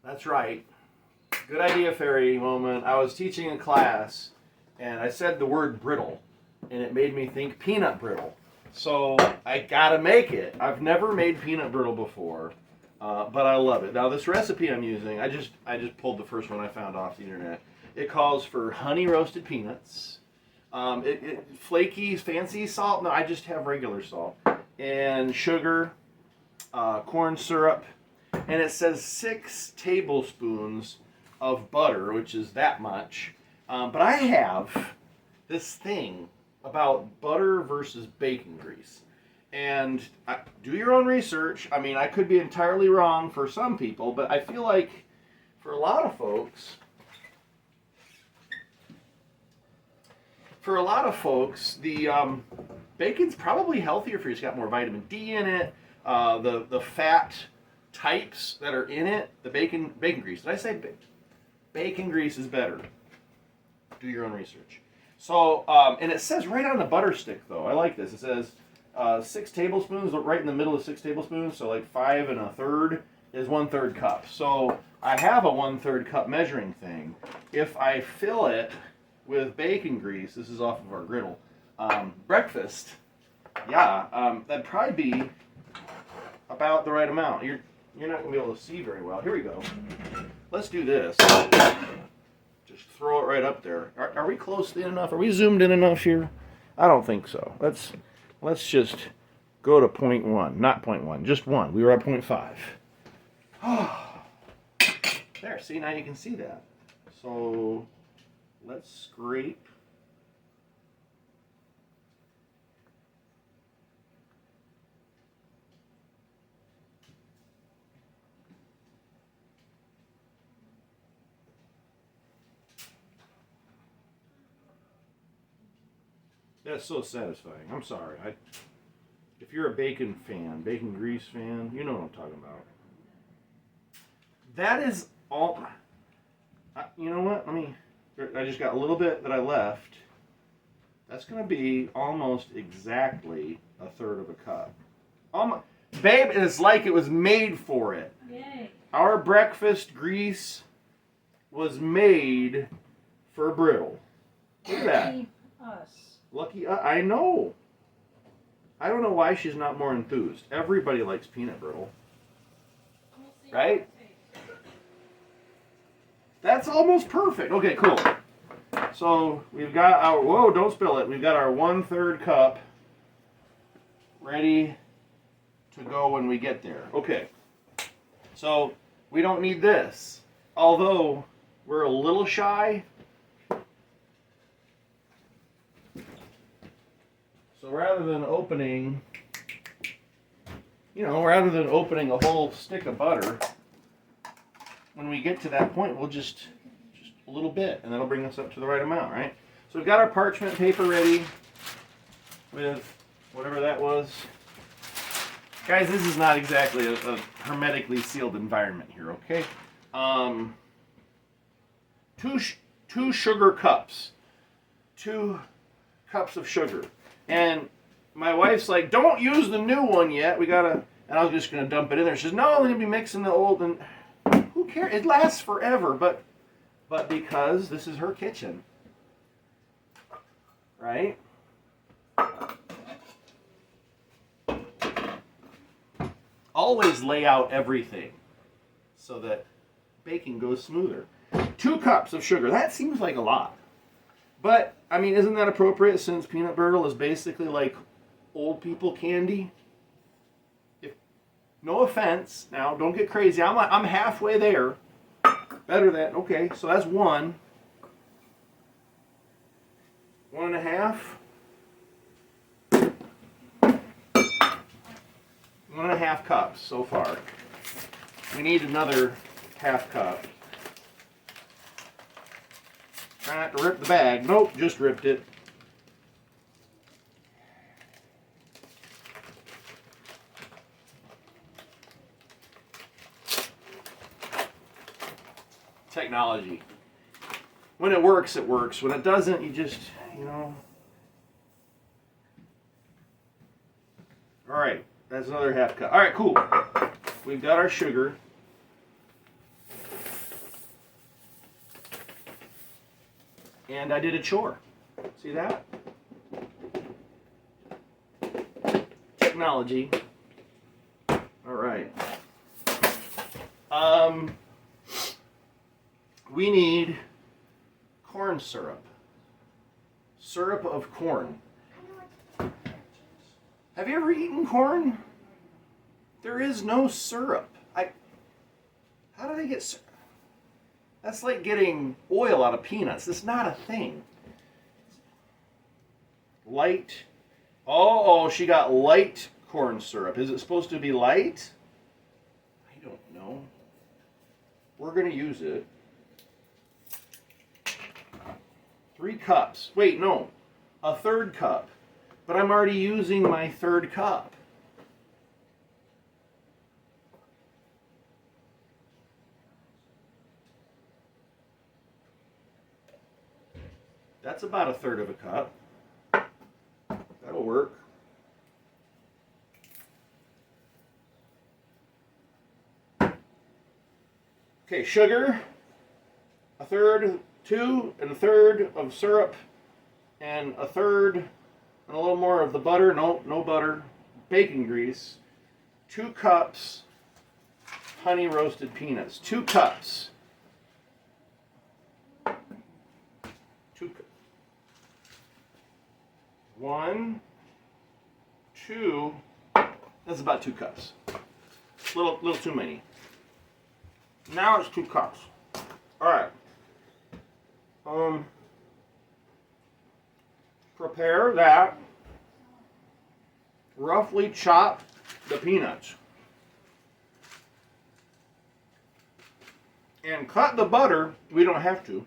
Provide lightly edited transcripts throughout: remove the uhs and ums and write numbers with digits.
That's right. Good idea, fairy moment. I was teaching a class, and I said the word brittle, and it made me think peanut brittle. So I gotta make it. I've never made peanut brittle before, but I love it. Now this recipe I'm using, I just pulled the first one I found off the internet. It calls for honey roasted peanuts, flaky fancy salt. No, I just have regular salt and sugar, corn syrup, and it says 6 tablespoons of butter, which is that much. But I have this thing about butter versus bacon grease. And do your own research. I mean, I could be entirely wrong for some people, but I feel like for a lot of folks, the bacon's probably healthier for you. It's got more vitamin D in it. The fat types that are in it, the bacon grease. Did I say bacon grease is better? Do your own research. So, and it says right on the butter stick, though. I like this. It says 6 tablespoons, right in the middle of 6 tablespoons. So like 5 1/3 is 1/3 cup. So I have a 1/3 cup measuring thing. If I fill it with bacon grease, this is off of our Brittle breakfast. Yeah, that'd probably be about the right amount. You're not gonna be able to see very well. Here we go. Let's do this. Just throw it right up there. Are we close in enough? Are we zoomed in enough here? I don't think so. Let's just go to 0.1, not 0.1, just 1. We were at 0.5. There, see, now you can see that. So let's scrape. That's so satisfying. I'm sorry. If you're a bacon grease fan, you know what I'm talking about. That is all. You know what? I just got a little bit that I left. That's going to be almost exactly 1/3 of a cup. Babe, it's like it was made for it. Yay. Our breakfast grease was made for Brittle. Look at that. Us. Lucky, I know. I don't know why she's not more enthused. Everybody likes peanut brittle. Right? That's almost perfect. Okay, cool. So we've got our, whoa, don't spill it. We've got our 1/3 cup ready to go when we get there. Okay. So we don't need this. Although we're a little shy. So rather than opening a whole stick of butter, when we get to that point, we'll just a little bit, and that'll bring us up to the right amount, right? So we've got our parchment paper ready with whatever that was. Guys, this is not exactly a hermetically sealed environment here, okay? 2 sugar cups. 2 cups of sugar. And my wife's like, don't use the new one yet. And I was just going to dump it in there. She says, no, we're going to be mixing the old. And who cares? It lasts forever. But because this is her kitchen. Right? Always lay out everything so that baking goes smoother. 2 cups of sugar. That seems like a lot. But, I mean, isn't that appropriate since peanut brittle is basically like old people candy? No offense. Now, don't get crazy. I'm halfway there. Better than, okay, so that's 1. 1.5. 1.5 cups so far. We need another half cup. Try not to rip the bag. Nope, just ripped it. Technology. When it works, it works. When it doesn't, you just, All right, that's another half cup. All right, cool. We've got our sugar. And I did a chore. See that? Technology. All right. We need corn syrup. Syrup of corn. Have you ever eaten corn? There is no syrup. How do they get syrup? That's like getting oil out of peanuts. It's not a thing. Light. Oh, she got light corn syrup. Is it supposed to be light? I don't know. We're going to use it. 3 cups. Wait, no. A 1/3 cup. But I'm already using my 1/3 cup. That's about a 1/3 of a cup. That'll work. Okay, sugar, a 1/3, 2 1/3 of syrup, and a 1/3 and a little more of the butter. No butter. Bacon grease. 2 cups honey roasted peanuts. 2 cups. 2 cups. 1, 2. That's about 2 cups. Little too many. Now it's 2 cups. All right. Prepare that. Roughly chop the peanuts. And cut the butter. We don't have to.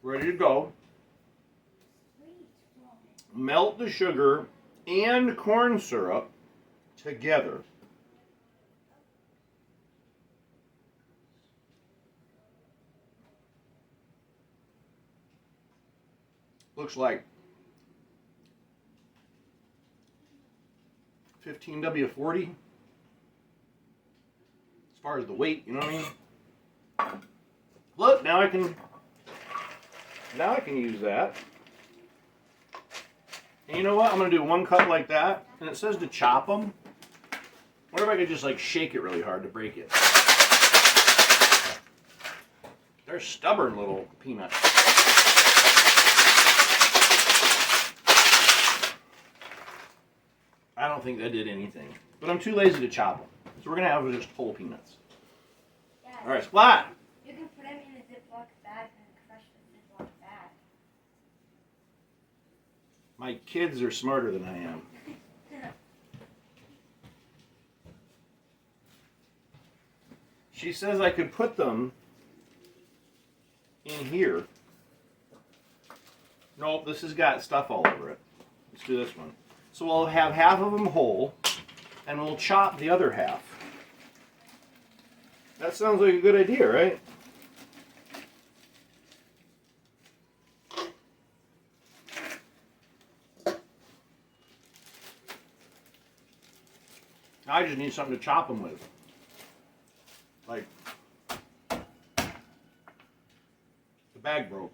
Ready to go. Melt the sugar and corn syrup together. Looks like 15W40 as far as the weight, you know what I mean? Look, now I can use that. And you know what? I'm going to do 1 cup like that, and it says to chop them. What if I could just like shake it really hard to break it? They're stubborn little peanuts. I don't think that did anything, but I'm too lazy to chop them. So we're going to have just whole peanuts. Yeah, all right, Splat. You can put them in a Ziploc bag and crush the Ziploc bag. My kids are smarter than I am. She says I could put them in here. Nope, this has got stuff all over it. Let's do this one. So we'll have half of them whole, and we'll chop the other half. That sounds like a good idea, right? I just need something to chop them with. Like, the bag broke.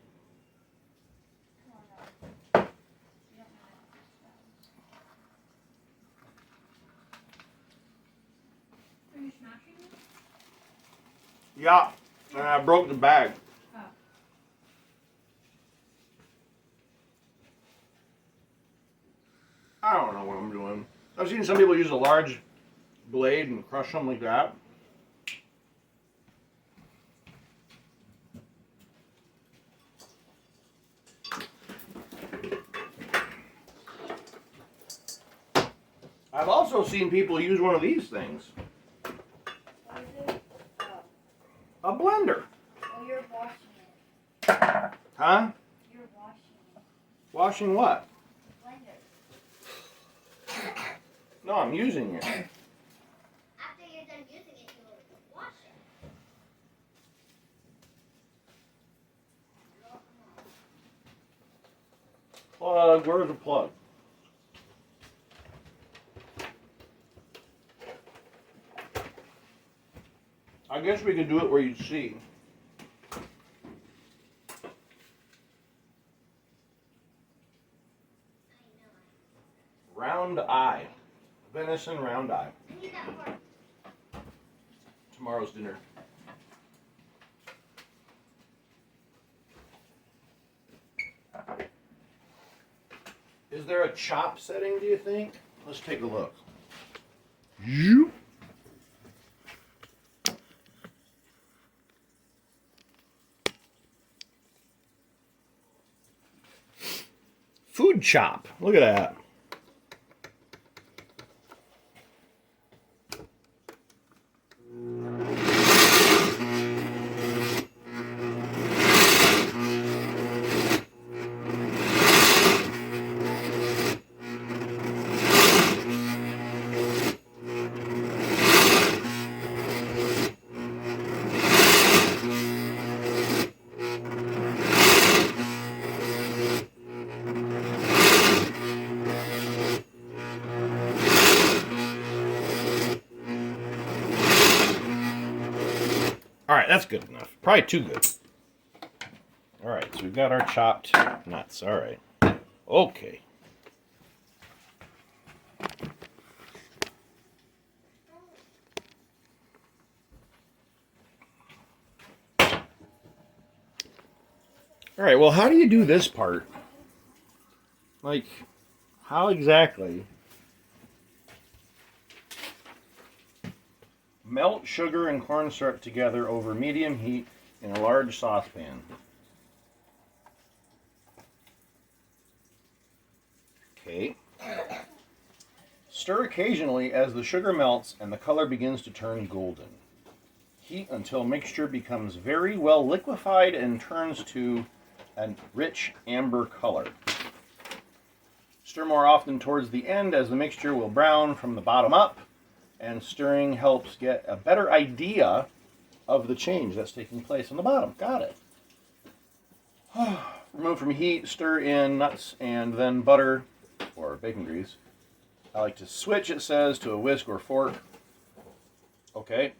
Yeah, and I broke the bag. Oh. I don't know what I'm doing. I've seen some people use a large blade and crush them like that. I've also seen people use one of these things. What is it? Oh. A blender. Oh, you're washing it. Huh? You're washing it. Washing what? Blender. No, I'm using it. After you're done using it, you'll wash it. Plug, where's the plug? I guess we could do it where you see. Round eye. Venison round eye. I need that part. Tomorrow's dinner. Is there a chop setting, do you think? Let's take a look. You. Food chop. Look at that. Alright, that's good enough. Probably too good. Alright, so we've got our chopped nuts. Alright. Okay. Alright, well, how do you do this part? Like, how exactly? Melt sugar and corn syrup together over medium heat in a large saucepan. Okay. Stir occasionally as the sugar melts and the color begins to turn golden. Heat until mixture becomes very well liquefied and turns to a rich amber color. Stir more often towards the end as the mixture will brown from the bottom up, and stirring helps get a better idea of the change that's taking place on the bottom. Got it. Remove from heat, stir in nuts and then butter or bacon grease. I like to switch, it says, to a whisk or fork. Okay.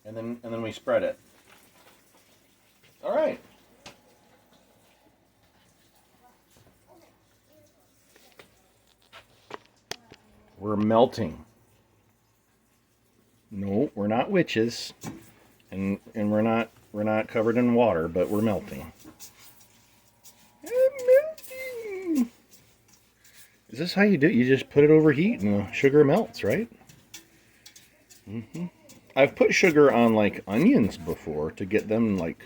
And then we spread it. All right. We're melting. No, we're not witches, and we're not covered in water, but we're melting. I'm melting. Is this how you do it? You just put it over heat and the sugar melts, right? Mm-hmm. I've put sugar on like onions before to get them like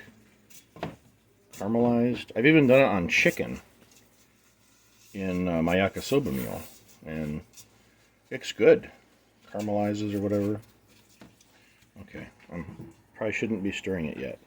caramelized. I've even done it on chicken in my yakisoba meal, and it's good. Caramelizes or whatever. Okay, probably shouldn't be stirring it yet.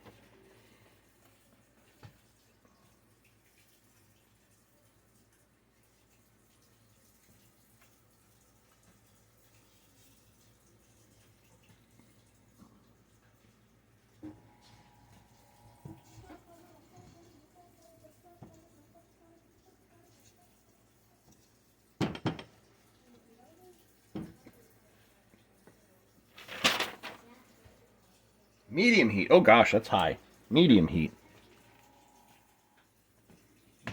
Medium heat. Oh gosh, that's high. Medium heat.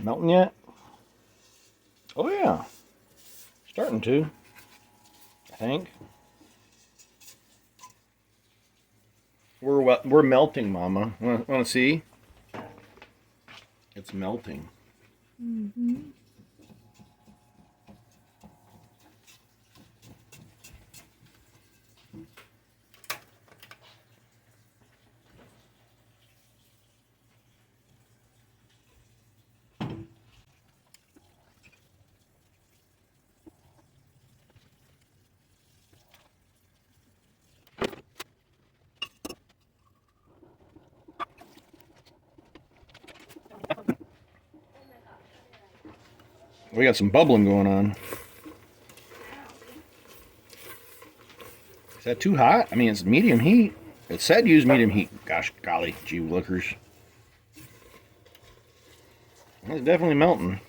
Melting yet? Oh yeah. Starting to. I think. We're melting, Mama. Want to see? It's melting. Mm-hmm. We got some bubbling going on. Is that too hot? I mean, it's medium heat. It said use medium heat. Gosh, golly, gee willikers. It's definitely melting.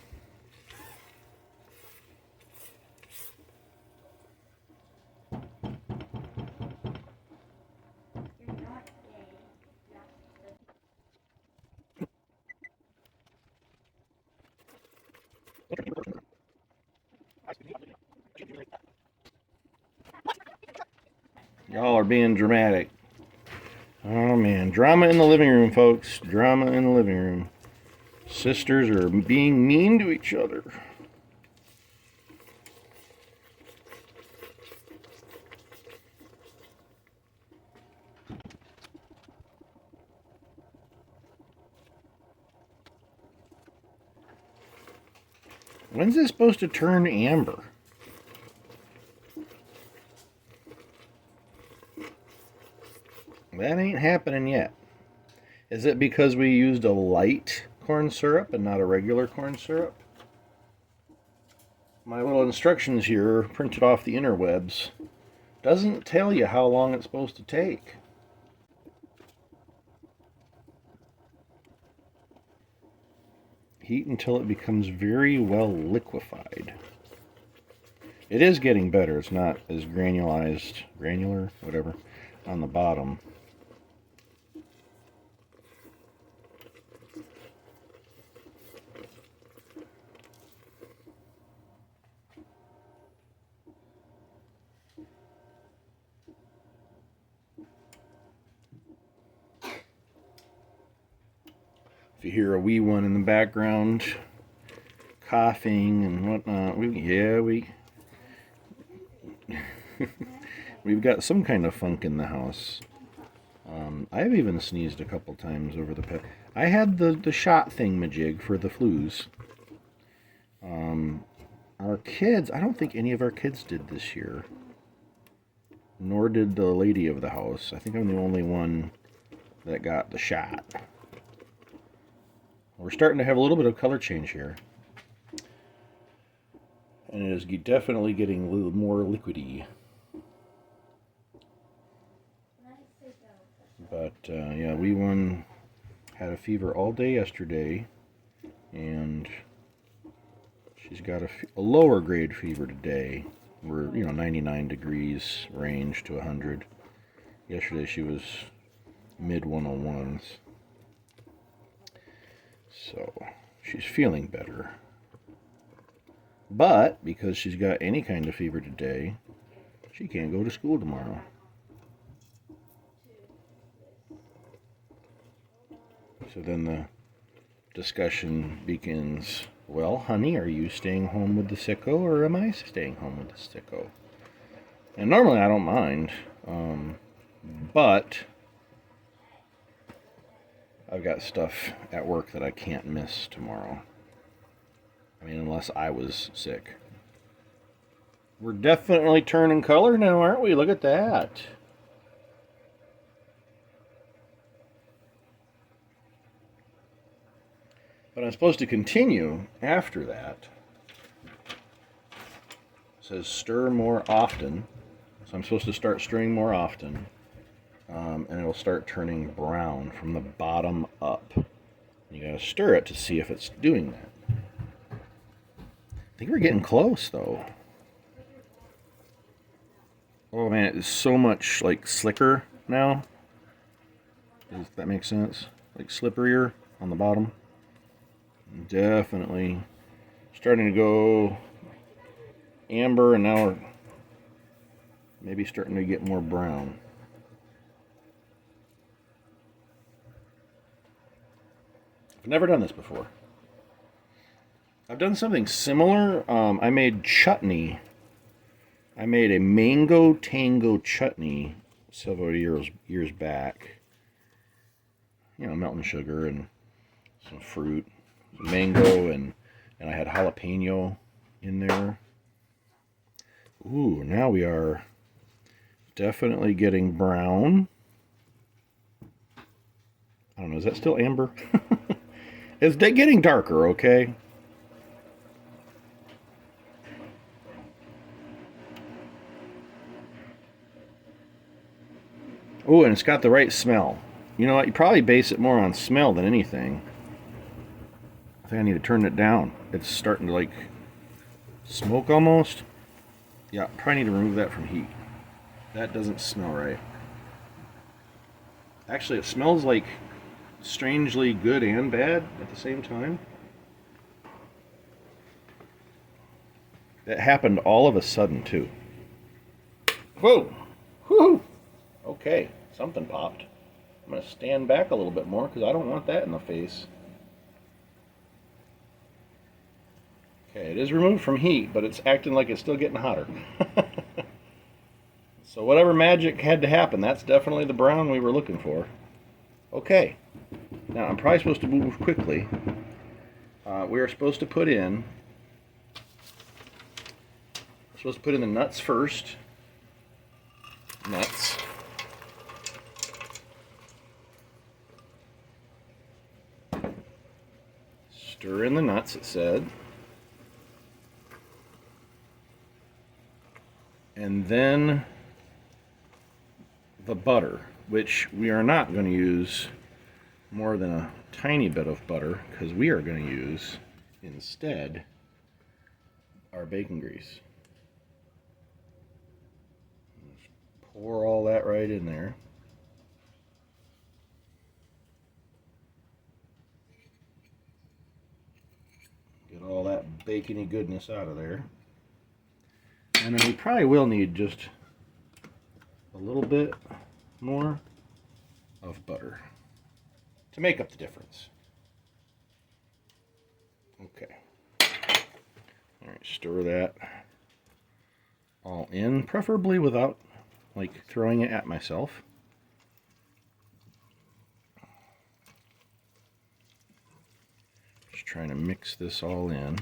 Y'all are being dramatic. Oh man, drama in the living room, folks. Drama in the living room. Sisters are being mean to each other. When's this supposed to turn amber? That ain't happening yet. Is it because we used a light corn syrup and not a regular corn syrup? My little instructions here, printed off the interwebs, doesn't tell you how long it's supposed to take. Heat until it becomes very well liquefied. It is getting better. It's not as granular, whatever, on the bottom. If you hear a wee one in the background, coughing and whatnot, we've got some kind of funk in the house. I've even sneezed a couple times over the past. I had the shot thingamajig for the flus. Our kids, I don't think any of our kids did this year. Nor did the lady of the house. I think I'm the only one that got the shot. We're starting to have a little bit of color change here. And it is definitely getting a little more liquidy. But yeah, wee one had a fever all day yesterday, and she's got a lower grade fever today. We're 99 degrees range to 100. Yesterday she was mid 101s. So she's feeling better. But because she's got any kind of fever today, she can't go to school tomorrow. So then the discussion begins. Well, honey, are you staying home with the sicko, or am I staying home with the sicko? And normally I don't mind, but I've got stuff at work that I can't miss tomorrow. I mean, unless I was sick. We're definitely turning color now, aren't we? Look at that. But I'm supposed to continue after that. It says stir more often. So I'm supposed to start stirring more often. And it'll start turning brown from the bottom up. You gotta stir it to see if it's doing that. I think we're getting close though. Oh man, it's so much like slicker now. Does that make sense? Like slipperier on the bottom. Definitely starting to go amber, and now we're maybe starting to get more brown. I've never done this before. I've done something similar. I made chutney. I made a mango tango chutney several years back. Melting sugar and some fruit. Mango and I had jalapeno in there. Ooh, now we are definitely getting brown. I don't know, is that still amber? It's getting darker, okay? Ooh, and it's got the right smell. You know what? You probably base it more on smell than anything. I think I need to turn it down. It's starting to like smoke almost. Yeah, probably need to remove that from heat. That doesn't smell right. Actually, it smells like strangely good and bad at the same time. That happened all of a sudden, too. Whoa! Whoo! Okay, something popped. I'm going to stand back a little bit more because I don't want that in the face. Okay, it is removed from heat, but it's acting like it's still getting hotter. So whatever magic had to happen, that's definitely the brown we were looking for. Okay, now I'm probably supposed to move quickly. We are supposed to put in the nuts first. Nuts. Stir in the nuts, it said. And then the butter, which we are not going to use more than a tiny bit of butter because we are going to use instead our bacon grease. Just pour all that right in there. Get all that bacony goodness out of there. And then we probably will need just a little bit more of butter to make up the difference. Okay. All right, stir that all in, preferably without like throwing it at myself. Just trying to mix this all in.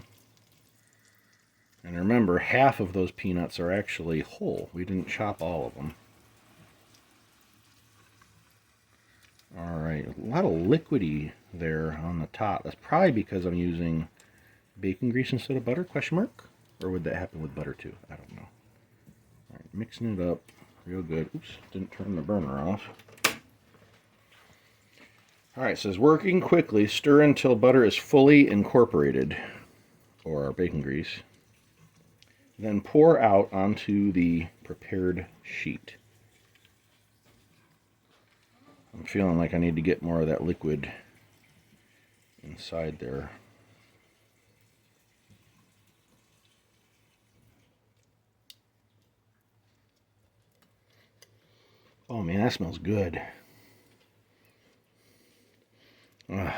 And remember, half of those peanuts are actually whole. We didn't chop all of them. Alright, a lot of liquidy there on the top. That's probably because I'm using bacon grease instead of butter, question mark? Or would that happen with butter too? I don't know. Alright, mixing it up real good. Oops, didn't turn the burner off. Alright, it says working quickly, stir until butter is fully incorporated, or our bacon grease. Then pour out onto the prepared sheet. I'm feeling like I need to get more of that liquid inside there. Oh man, that smells good.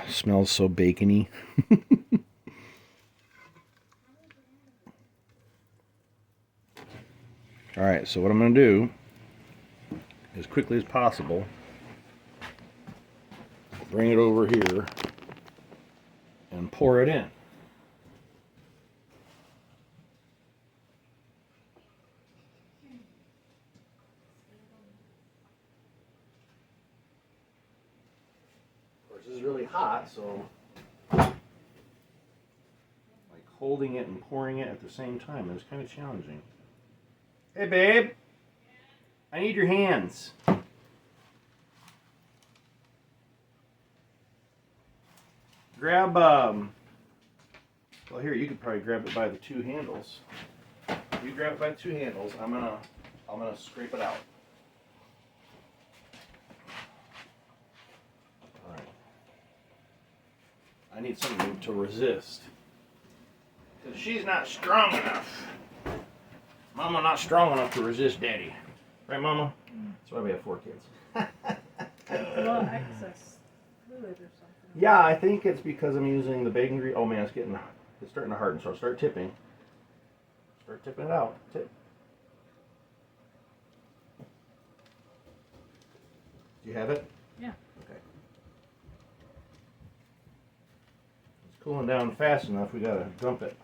Smells so bacony. Alright, so what I'm going to do, as quickly as possible, bring it over here and pour it in. Of course, this is really hot, so like holding it and pouring it at the same time is kind of challenging. Hey babe, I need your hands. Grab, well here, you could probably grab it by the two handles. You grab it by the two handles, I'm gonna scrape it out. Alright. I need something to resist. Because she's not strong enough. Mama not strong enough to resist Daddy. Right, Mama? That's why we have 4 kids. Well, excess fluid or something. Yeah, I think it's because I'm using the bacon grease. Oh man, it's starting to harden, so I'll start tipping. Start tipping it out. Tip. Do you have it? Yeah. Okay. It's cooling down fast enough, we gotta dump it.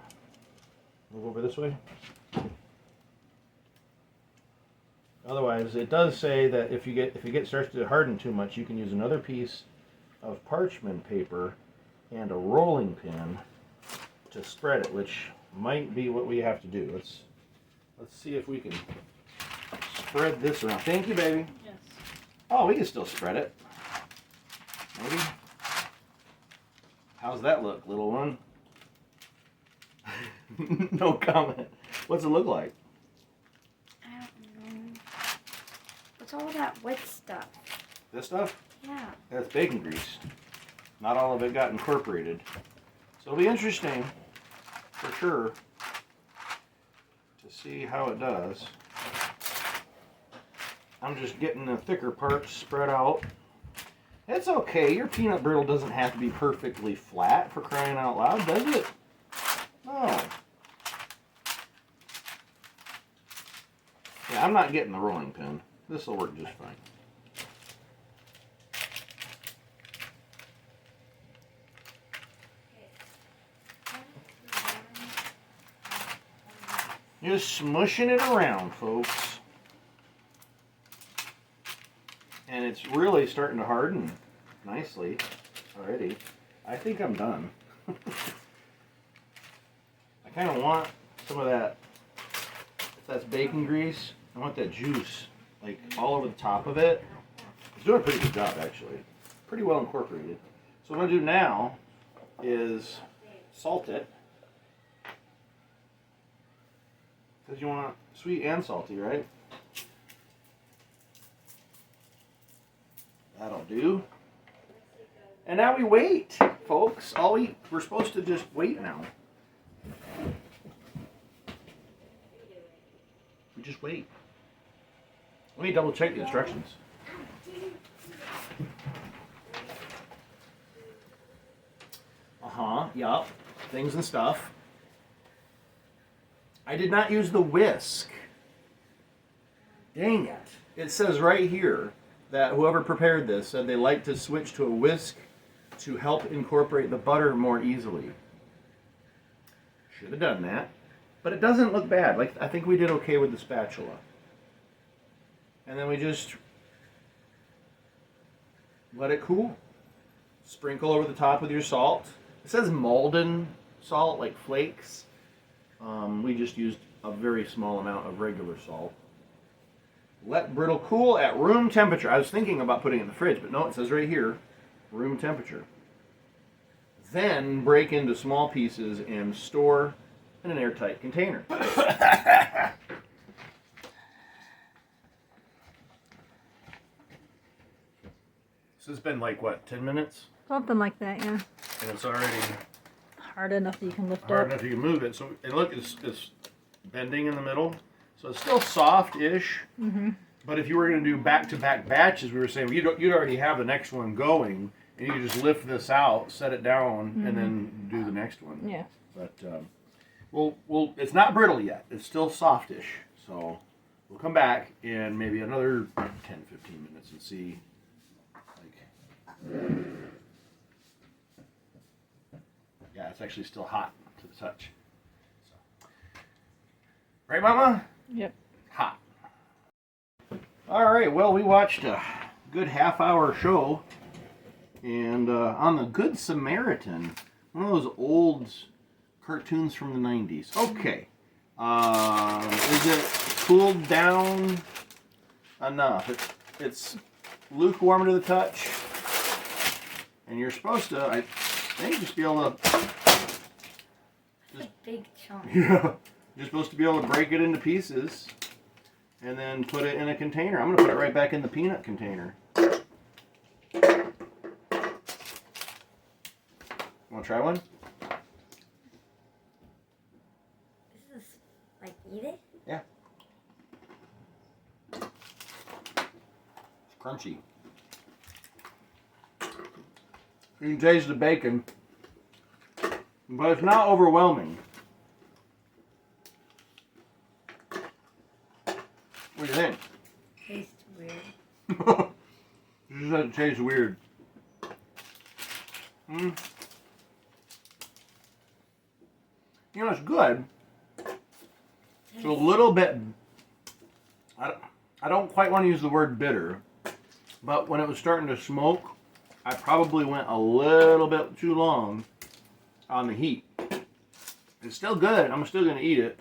Move over this way. Otherwise, it does say that if it starts to harden too much, you can use another piece of parchment paper and a rolling pin to spread it, which might be what we have to do. Let's see if we can spread this around. Thank you, baby. Yes. Oh, we can still spread it. Maybe. How's that look, little one? No comment. What's it look like? I don't know. What's all that wet stuff? This stuff? Yeah. That's bacon grease. Not all of it got incorporated. So it'll be interesting, for sure, to see how it does. I'm just getting the thicker parts spread out. It's okay. Your peanut brittle doesn't have to be perfectly flat, for crying out loud, does it? No. Yeah, I'm not getting the rolling pin. This will work just fine. Just smushing it around, folks. And it's really starting to harden nicely already. I think I'm done. I kind of want some of that, if that's bacon grease, I want that juice like all over the top of it. It's doing a pretty good job, actually. Pretty well incorporated. So what I'm going to do now is salt it. Because you want sweet and salty, right? That'll do. And now we wait, folks. We're supposed to just wait now. We just wait. Let me double check the instructions. Yup. Things and stuff. I did not use the whisk. Dang it. It says right here that whoever prepared this said they like to switch to a whisk to help incorporate the butter more easily. Should have done that. But it doesn't look bad. Like, I think we did okay with the spatula. And then we just let it cool. Sprinkle over the top with your salt. It says Malden salt, like flakes. We just used a very small amount of regular salt. Let brittle cool at room temperature. I was thinking about putting it in the fridge, but no, it says right here, room temperature. Then break into small pieces and store in an airtight container. So it's been like, what, 10 minutes? Something like that, yeah. And it's already Hard enough that you can lift hard up. enough you can move it. So, and look, it's bending in the middle. So it's still soft-ish. Mm-hmm. But if you were going to do back-to-back batches, we were saying you'd already have the next one going, and you could just lift this out, set it down, and then do the next one. Yeah. But well, it's not brittle yet. It's still softish. So we'll come back in maybe another 10, 15 minutes and see. Yeah, it's actually still hot to the touch. So. Right, Mama? Yep. Hot. All right, well, we watched a good half-hour show, and on the Good Samaritan, one of those old cartoons from the 90s. Okay, is it cooled down enough? It's lukewarm to the touch, and you're supposed to, I think, just be able to... It's a big chunk. Yeah, you're supposed to be able to break it into pieces and then put it in a container. I'm going to put it right back in the peanut container. Want to try one? This is like eat it? Yeah. It's crunchy. You can taste the bacon, but it's not overwhelming. What do you think? Tastes weird. It just doesn't taste weird. You know, it's good. It's a little bit... I don't quite want to use the word bitter, but when it was starting to smoke, I probably went a little bit too long on the heat. It's still good. I'm still going to eat it.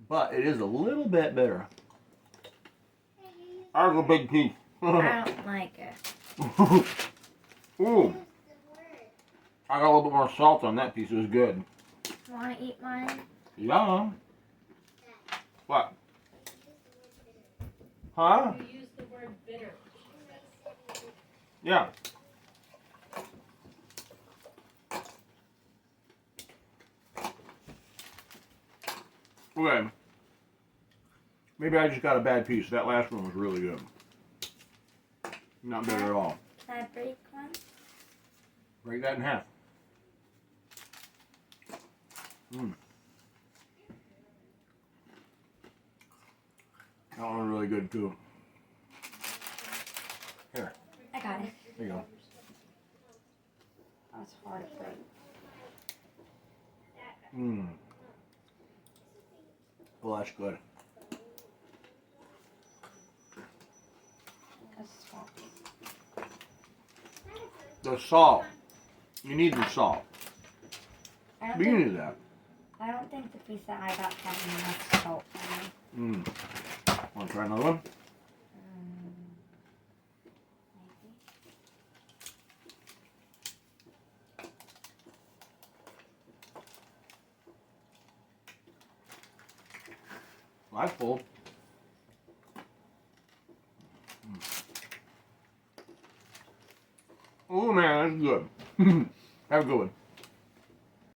But it is a little bit bitter. That's a big piece. I don't like it. Ooh. I got a little bit more salt on that piece. It was good. Want to eat mine? Yeah. What? Huh? You used the word bitter. Yeah. Okay. Maybe I just got a bad piece. That last one was really good. Not bitter at all. Can I break one? Break that in half. Mmm. That one was really good too. Here, I got it. there you go. That was hard to break. Mmm. Well, that's good. That's salt. The salt. You need the salt. I don't But you think, knew that. I don't think the piece that I got had enough salt in it. Mmm. Want to try another one? Well, that's full. Oh man, that's good. Have a good one.